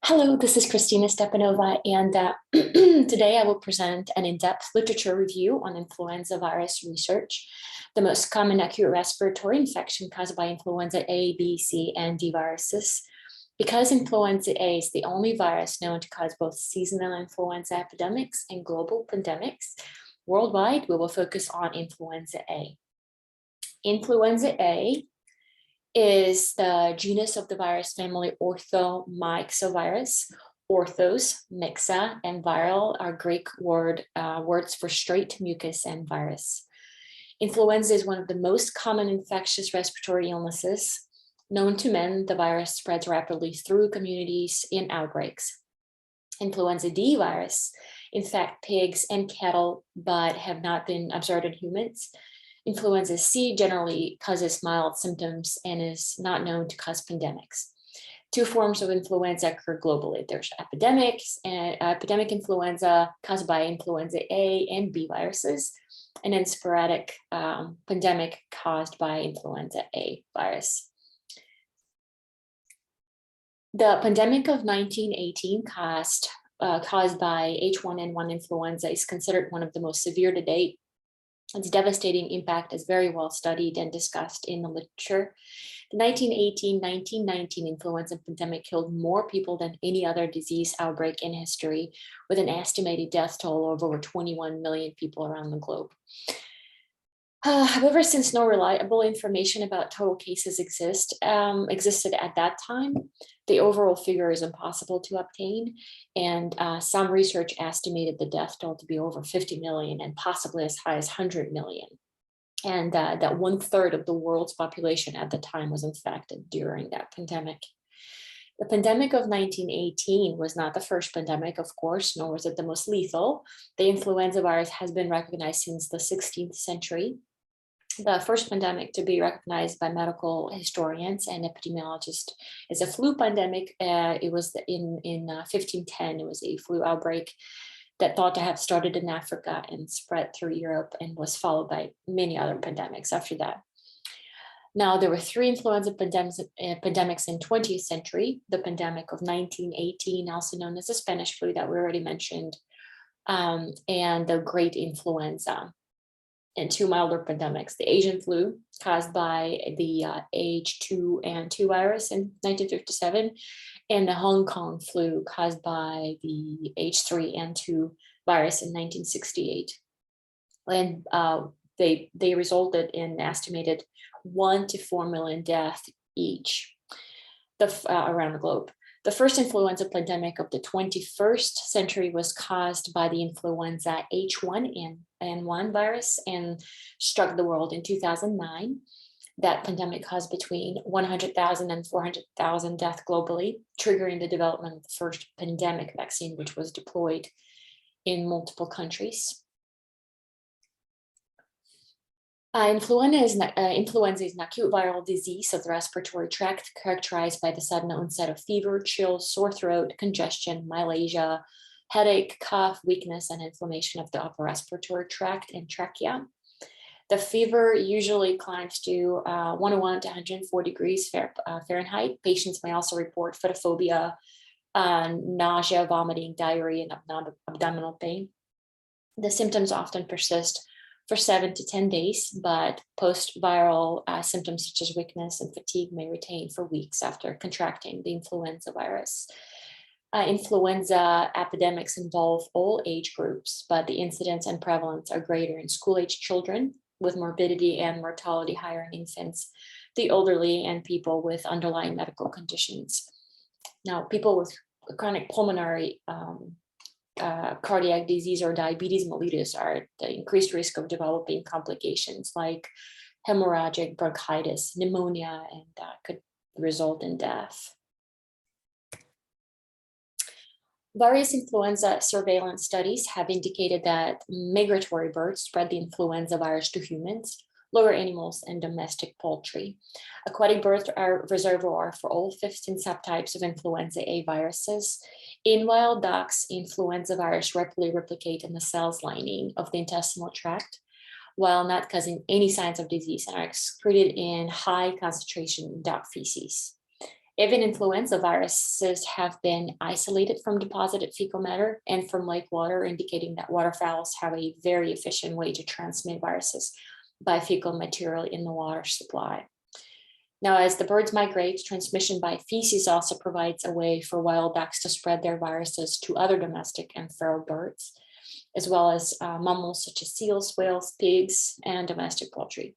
Hello, this is Kristina Stepanova, and today I will present an in-depth literature review on influenza virus research, the most common acute respiratory infection caused by influenza A, B, C, and D viruses. Because influenza A is the only virus known to cause both seasonal influenza epidemics and global pandemics, worldwide, we will focus on influenza A. Influenza A is the genus of the virus family Orthomyxovirus. Orthos, myxa, and viral are Greek words for straight, mucus, and virus. Influenza is one of the most common infectious respiratory illnesses. Known to men, the virus spreads rapidly through communities in outbreaks. Influenza D virus infect pigs and cattle, but have not been observed in humans. Influenza C generally causes mild symptoms and is not known to cause pandemics. Two forms of influenza occur globally. There's epidemics and epidemic influenza caused by influenza A and B viruses, and then sporadic pandemic caused by influenza A virus. The pandemic of 1918 caused by H1N1 influenza is considered one of the most severe to date. Its devastating impact is very well studied and discussed in the literature. The 1918-1919 influenza pandemic killed more people than any other disease outbreak in history, with an estimated death toll of over 21 million people around the globe. However, since no reliable information about total cases existed at that time, the overall figure is impossible to obtain, and some research estimated the death toll to be over 50 million and possibly as high as 100 million. And that 1/3 of the world's population at the time was infected during that pandemic. The pandemic of 1918 was not the first pandemic, of course, nor was it the most lethal. The influenza virus has been recognized since the 16th century. The first pandemic to be recognized by medical historians and epidemiologists is a flu pandemic. It was in 1510. It was a flu outbreak that thought to have started in Africa and spread through Europe, and was followed by many other pandemics after that. Now, there were three influenza pandemics in 20th century: the pandemic of 1918, also known as the Spanish flu that we already mentioned, and the Great Influenza. And two milder pandemics: the Asian flu caused by the H2N2 virus in 1957, and the Hong Kong flu caused by the H3N2 virus in 1968. And they resulted in an estimated 1 to 4 million deaths each around the globe. The first influenza pandemic of the 21st century was caused by the influenza H1N1 virus and struck the world in 2009. That pandemic caused between 100,000 and 400,000 deaths globally, triggering the development of the first pandemic vaccine, which was deployed in multiple countries. Influenza is an acute viral disease of the respiratory tract characterized by the sudden onset of fever, chills, sore throat, congestion, myalgia, headache, cough, weakness, and inflammation of the upper respiratory tract and trachea. The fever usually climbs to 101 to 104 degrees Fahrenheit. Patients may also report photophobia, nausea, vomiting, diarrhea, and abdominal pain. The symptoms often persist for 7 to 10 days, but post-viral symptoms such as weakness and fatigue may retain for weeks after contracting the influenza virus. Influenza epidemics involve all age groups, but the incidence and prevalence are greater in school-age children, with morbidity and mortality higher in infants, the elderly, and people with underlying medical conditions. Now, people with chronic pulmonary cardiac disease or diabetes mellitus are at the increased risk of developing complications like hemorrhagic bronchitis, pneumonia, and could result in death. Various influenza surveillance studies have indicated that migratory birds spread the influenza virus to humans, lower animals, and domestic poultry. Aquatic birds are reservoir for all 15 subtypes of influenza A viruses. In wild ducks, influenza virus rapidly replicate in the cells lining of the intestinal tract, while not causing any signs of disease, and are excreted in high concentration duck feces. Avian influenza viruses have been isolated from deposited fecal matter and from lake water, indicating that waterfowls have a very efficient way to transmit viruses by fecal material in the water supply. Now, as the birds migrate, transmission by feces also provides a way for wild ducks to spread their viruses to other domestic and feral birds, as well as mammals such as seals, whales, pigs, and domestic poultry.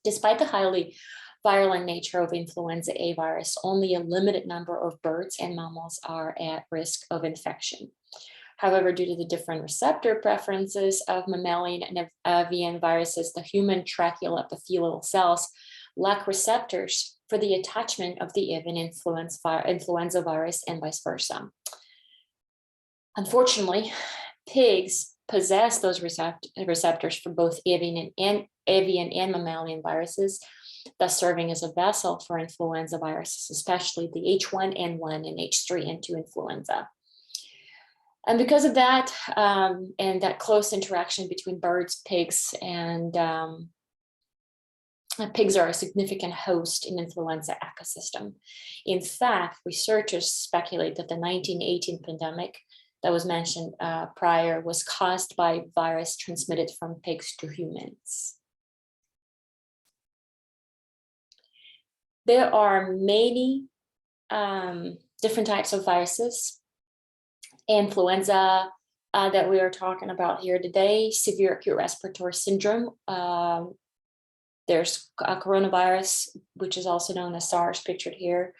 Despite the highly virulent nature of influenza A virus, only a limited number of birds and mammals are at risk of infection. However, due to the different receptor preferences of mammalian and avian viruses, the human tracheal epithelial cells lack receptors for the attachment of the avian influenza virus and vice versa. Unfortunately, pigs possess those receptors for both avian and mammalian viruses, thus serving as a vessel for influenza viruses, especially the H1N1 and H3N2 influenza. And because of that, and that close interaction between birds, pigs, and pigs are a significant host in influenza ecosystem. In fact, researchers speculate that the 1918 pandemic that was mentioned prior was caused by virus transmitted from pigs to humans. There are many different types of viruses. Influenza that we are talking about here today, severe acute respiratory syndrome. There's a coronavirus, which is also known as SARS, pictured here.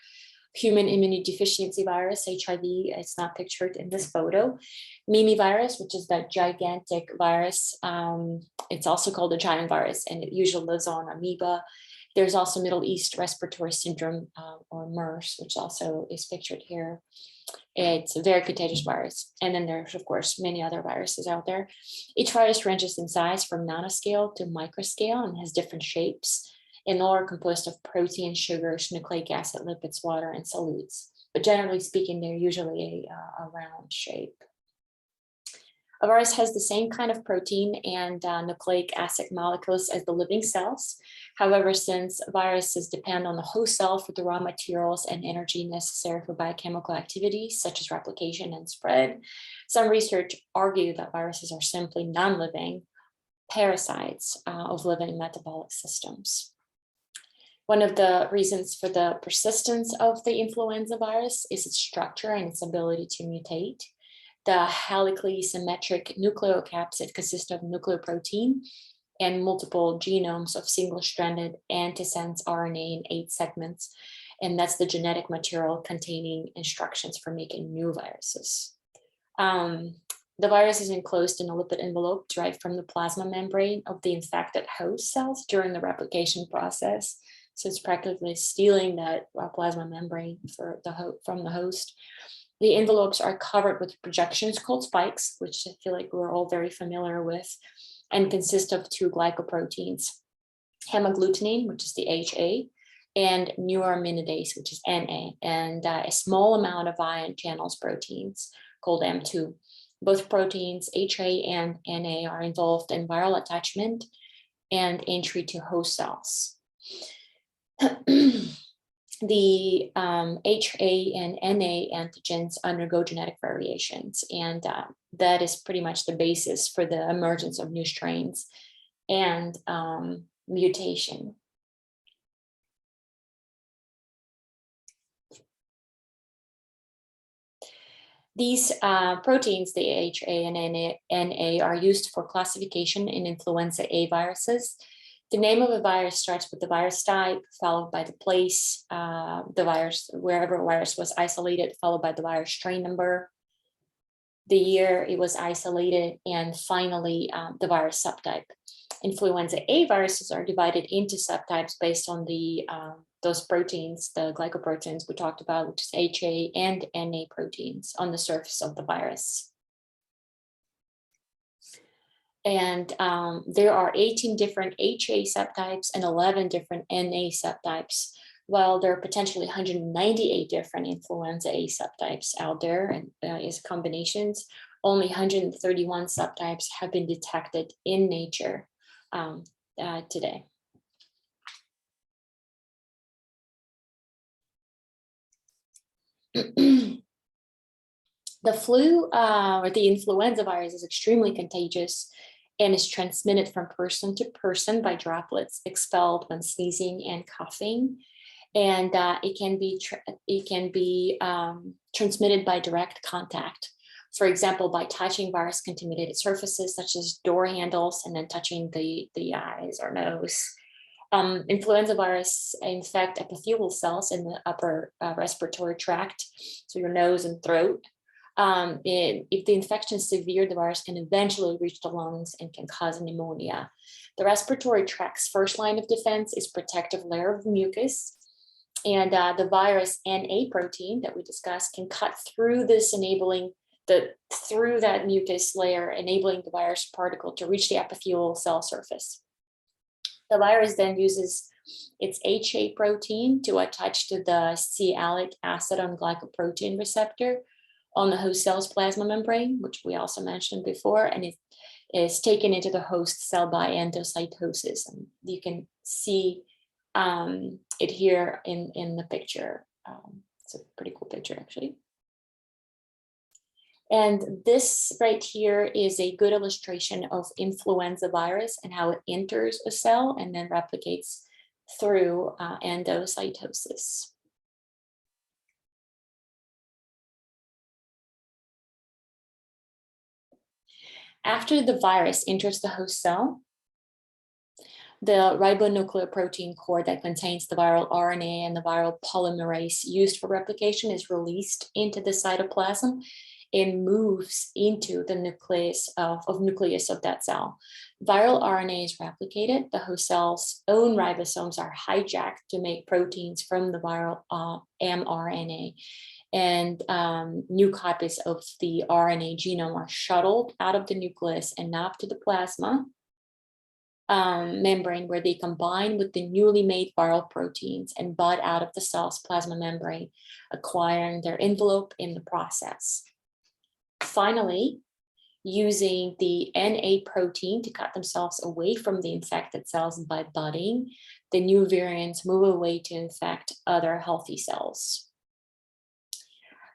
Human immunodeficiency virus, HIV, it's not pictured in this photo. Mimi virus, which is that gigantic virus. It's also called a giant virus, and it usually lives on amoeba. There's also Middle East respiratory syndrome, or MERS, which also is pictured here. It's a very contagious virus. And then there's, of course, many other viruses out there. Each virus ranges in size from nanoscale to microscale and has different shapes, and all are composed of protein, sugars, nucleic acid, lipids, water, and solutes. But generally speaking, they're usually a round shape. A virus has the same kind of protein and nucleic acid molecules as the living cells. However, since viruses depend on the host cell for the raw materials and energy necessary for biochemical activities, such as replication and spread, some research argue that viruses are simply non-living parasites of living metabolic systems. One of the reasons for the persistence of the influenza virus is its structure and its ability to mutate. The helically symmetric nucleocapsid consists of nucleoprotein and multiple genomes of single-stranded antisense RNA in 8 segments. And that's the genetic material containing instructions for making new viruses. The virus is enclosed in a lipid envelope derived from the plasma membrane of the infected host cells during the replication process. So it's practically stealing that plasma membrane from the host. The envelopes are covered with projections called spikes, which I feel like we're all very familiar with, and consist of 2 glycoproteins, hemagglutinin, which is the HA, and neuraminidase, which is NA, and a small amount of ion channels proteins called M2. Both proteins, HA and NA, are involved in viral attachment and entry to host cells. The HA and NA antigens undergo genetic variations, and that is pretty much the basis for the emergence of new strains and mutation. These proteins, the HA and NA, are used for classification in influenza A viruses. The name of a virus starts with the virus type, followed by the place, the virus, wherever a virus was isolated, followed by the virus strain number, the year it was isolated, and finally the virus subtype. Influenza A viruses are divided into subtypes based on the those proteins, the glycoproteins we talked about, which is HA and NA proteins on the surface of the virus. And there are 18 different HA subtypes and 11 different NA subtypes, while there are potentially 198 different influenza A subtypes out there and as combinations. Only 131 subtypes have been detected in nature today. The flu or the influenza virus is extremely contagious and is transmitted from person to person by droplets expelled when sneezing and coughing. And it can be transmitted by direct contact. For example, by touching virus contaminated surfaces such as door handles and then touching the eyes or nose. Influenza virus infect epithelial cells in the upper respiratory tract, so your nose and throat. If the infection is severe, the virus can eventually reach the lungs and can cause pneumonia. The respiratory tract's first line of defense is protective layer of mucus. And the virus NA protein that we discussed can cut through this, through that mucus layer, enabling the virus particle to reach the epithelial cell surface. The virus then uses its HA protein to attach to the sialic acid on glycoprotein receptor on the host cell's plasma membrane, which we also mentioned before, and it is taken into the host cell by endocytosis. And you can see it here in the picture. It's a pretty cool picture, actually. And this right here is a good illustration of influenza virus and how it enters a cell and then replicates through endocytosis. After the virus enters the host cell, the ribonucleoprotein core that contains the viral RNA and the viral polymerase used for replication is released into the cytoplasm and moves into the nucleus of that cell. Viral RNA is replicated. The host cell's own ribosomes are hijacked to make proteins from the viral mRNA. And new copies of the RNA genome are shuttled out of the nucleus and up to the plasma membrane, where they combine with the newly made viral proteins and bud out of the cell's plasma membrane, acquiring their envelope in the process. Finally, using the NA protein to cut themselves away from the infected cells by budding, the new variants move away to infect other healthy cells.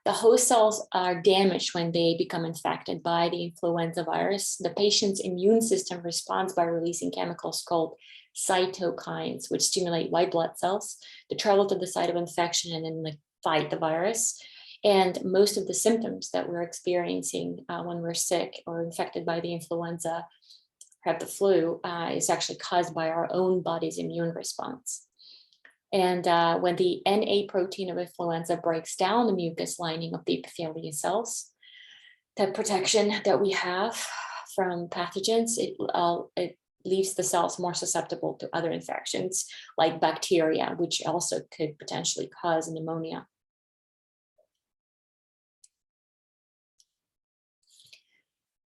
The host cells are damaged when they become infected by the influenza virus. The patient's immune system responds by releasing chemicals called cytokines, which stimulate white blood cells to travel to the site of infection and then fight the virus. And most of the symptoms that we're experiencing when we're sick or infected by the influenza or have the flu is actually caused by our own body's immune response. And when the NA protein of influenza breaks down the mucus lining of the epithelial cells, the protection that we have from pathogens, it leaves the cells more susceptible to other infections like bacteria, which also could potentially cause pneumonia.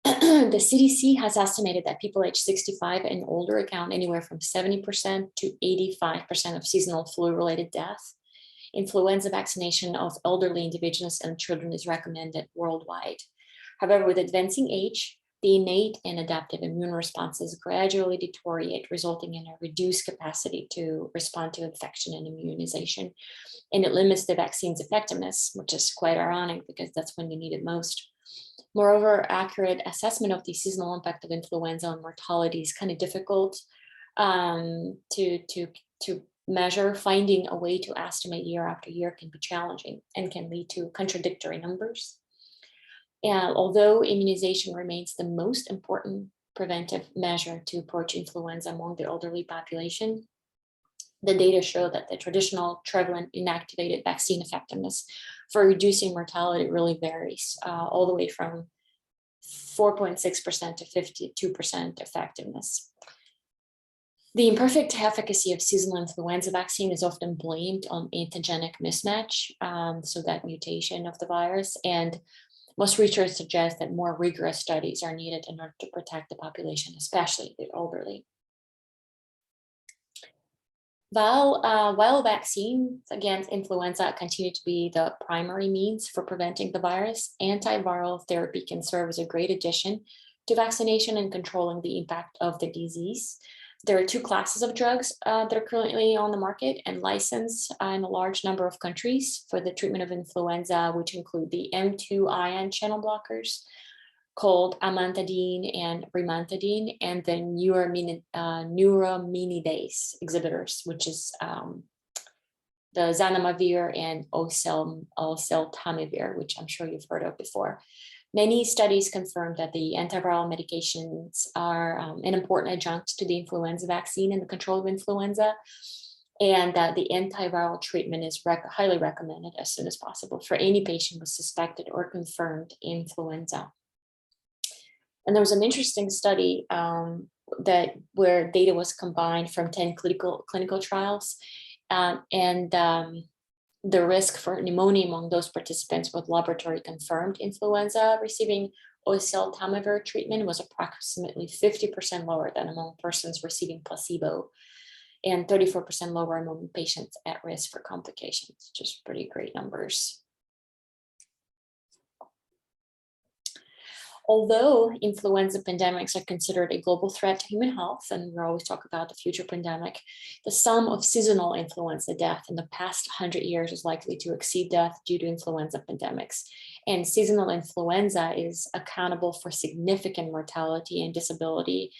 The CDC has estimated that people aged 65 and older account anywhere from 70% to 85% of seasonal flu-related death. Influenza vaccination of elderly individuals and children is recommended worldwide. However, with advancing age, the innate and adaptive immune responses gradually deteriorate, resulting in a reduced capacity to respond to infection and immunization. And it limits the vaccine's effectiveness, which is quite ironic because that's when you need it most. Moreover, accurate assessment of the seasonal impact of influenza on mortality is kind of difficult to measure. Finding a way to estimate year after year can be challenging and can lead to contradictory numbers. And although immunization remains the most important preventive measure to approach influenza among the elderly population, the data show that the traditional prevalent inactivated vaccine effectiveness for reducing mortality really varies, all the way from 4.6% to 52% effectiveness. The imperfect efficacy of seasonal influenza vaccine is often blamed on antigenic mismatch, so that mutation of the virus, and most research suggests that more rigorous studies are needed in order to protect the population, especially the elderly. While vaccines against influenza continue to be the primary means for preventing the virus, antiviral therapy can serve as a great addition to vaccination and controlling the impact of the disease. There are two classes of drugs that are currently on the market and licensed in a large number of countries for the treatment of influenza, which include the M2 ion channel blockers called amantadine and rimantadine, and the neuraminidase exhibitors, which is the zanamivir and oseltamivir, which I'm sure you've heard of before. Many studies confirm that the antiviral medications are an important adjunct to the influenza vaccine in the control of influenza, and that the antiviral treatment is highly recommended as soon as possible for any patient with suspected or confirmed influenza. And there was an interesting study where data was combined from 10 clinical trials, and the risk for pneumonia among those participants with laboratory confirmed influenza receiving oseltamivir treatment was approximately 50% lower than among persons receiving placebo, and 34% lower among patients at risk for complications. Just pretty great numbers. Although influenza pandemics are considered a global threat to human health, and we always talk about the future pandemic, the sum of seasonal influenza death in the past 100 years is likely to exceed death due to influenza pandemics. And seasonal influenza is accountable for significant mortality and disability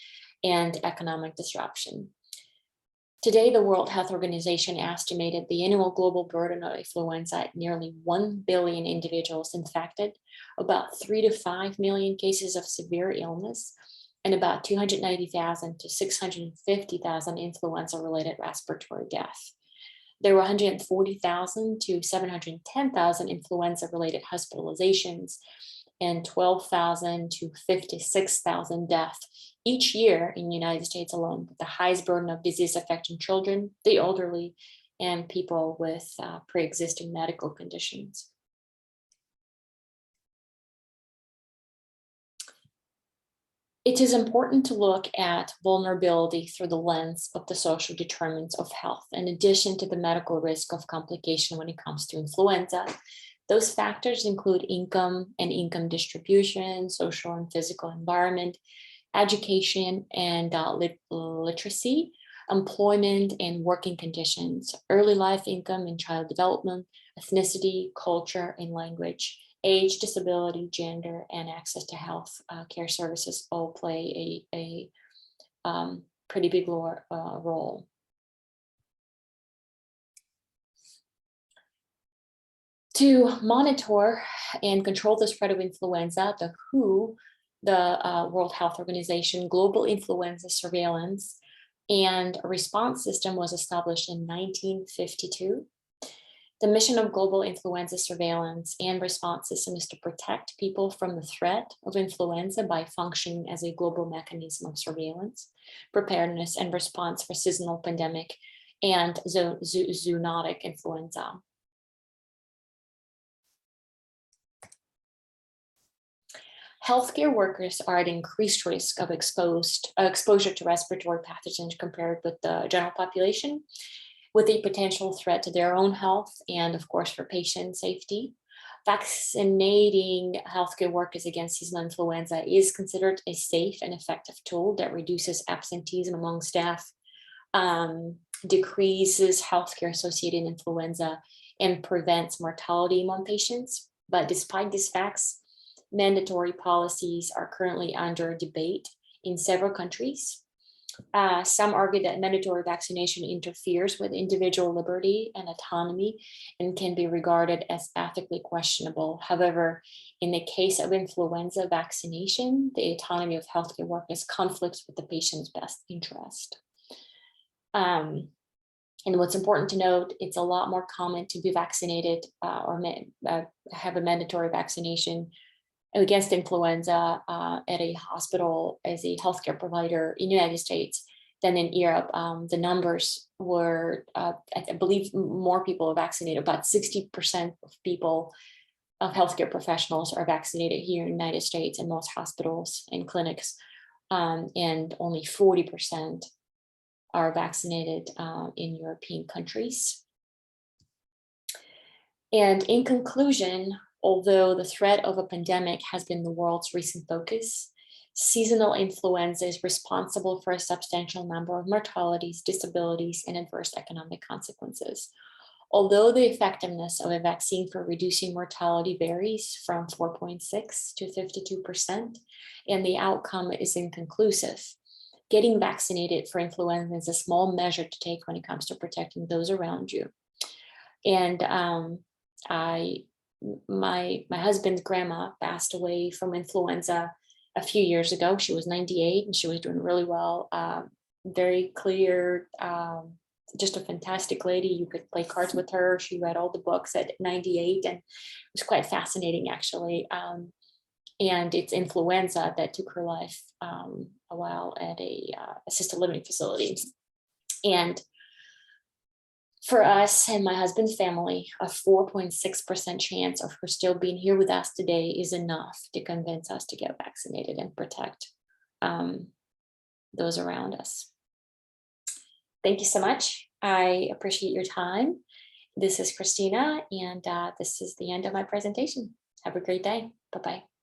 and economic disruption. Today, the World Health Organization estimated the annual global burden of influenza at nearly 1 billion individuals infected, about 3 to 5 million cases of severe illness, and about 290,000 to 650,000 influenza-related respiratory deaths. There were 140,000 to 710,000 influenza-related hospitalizations and 12,000 to 56,000 deaths each year in the United States alone, with the highest burden of disease affecting children, the elderly, and people with pre-existing medical conditions. It is important to look at vulnerability through the lens of the social determinants of health, in addition to the medical risk of complication when it comes to influenza. Those factors include income and income distribution, social and physical environment, education and literacy, employment and working conditions, early life income and child development, ethnicity, culture and language, age, disability, gender, and access to health care services all play a pretty big role. To monitor and control the spread of influenza, the WHO, the World Health Organization Global Influenza Surveillance and Response System was established in 1952. The mission of global influenza surveillance and response system is to protect people from the threat of influenza by functioning as a global mechanism of surveillance, preparedness, and response for seasonal pandemic and zoonotic influenza. Healthcare workers are at increased risk of exposure to respiratory pathogens compared with the general population, with a potential threat to their own health and, of course, for patient safety. Vaccinating healthcare workers against seasonal influenza is considered a safe and effective tool that reduces absenteeism among staff, decreases healthcare-associated influenza, and prevents mortality among patients. But despite these facts, mandatory policies are currently under debate in several countries. Some argue that mandatory vaccination interferes with individual liberty and autonomy and can be regarded as ethically questionable. However, in the case of influenza vaccination, the autonomy of healthcare workers conflicts with the patient's best interest. And what's important to note, it's a lot more common to be vaccinated or have a mandatory vaccination against influenza at a hospital as a healthcare provider in the United States than in Europe. The numbers were, I believe more people are vaccinated. About 60% of people, of healthcare professionals are vaccinated here in the United States in most hospitals and clinics, and only 40% are vaccinated in European countries. And in conclusion, although the threat of a pandemic has been the world's recent focus, seasonal influenza is responsible for a substantial number of mortalities, disabilities, and adverse economic consequences. Although the effectiveness of a vaccine for reducing mortality varies from 4.6 to 52%, and the outcome is inconclusive, getting vaccinated for influenza is a small measure to take when it comes to protecting those around you. And my husband's grandma passed away from influenza a few years ago. She was 98 and she was doing really well. Very clear, just a fantastic lady. You could play cards with her. She read all the books at 98 and it was quite fascinating, actually. And it's influenza that took her life a while at a assisted living facility. And for us and my husband's family, a 4.6% chance of her still being here with us today is enough to convince us to get vaccinated and protect those around us. Thank you so much. I appreciate your time. This is Kristina, and this is the end of my presentation. Have a great day. Bye-bye.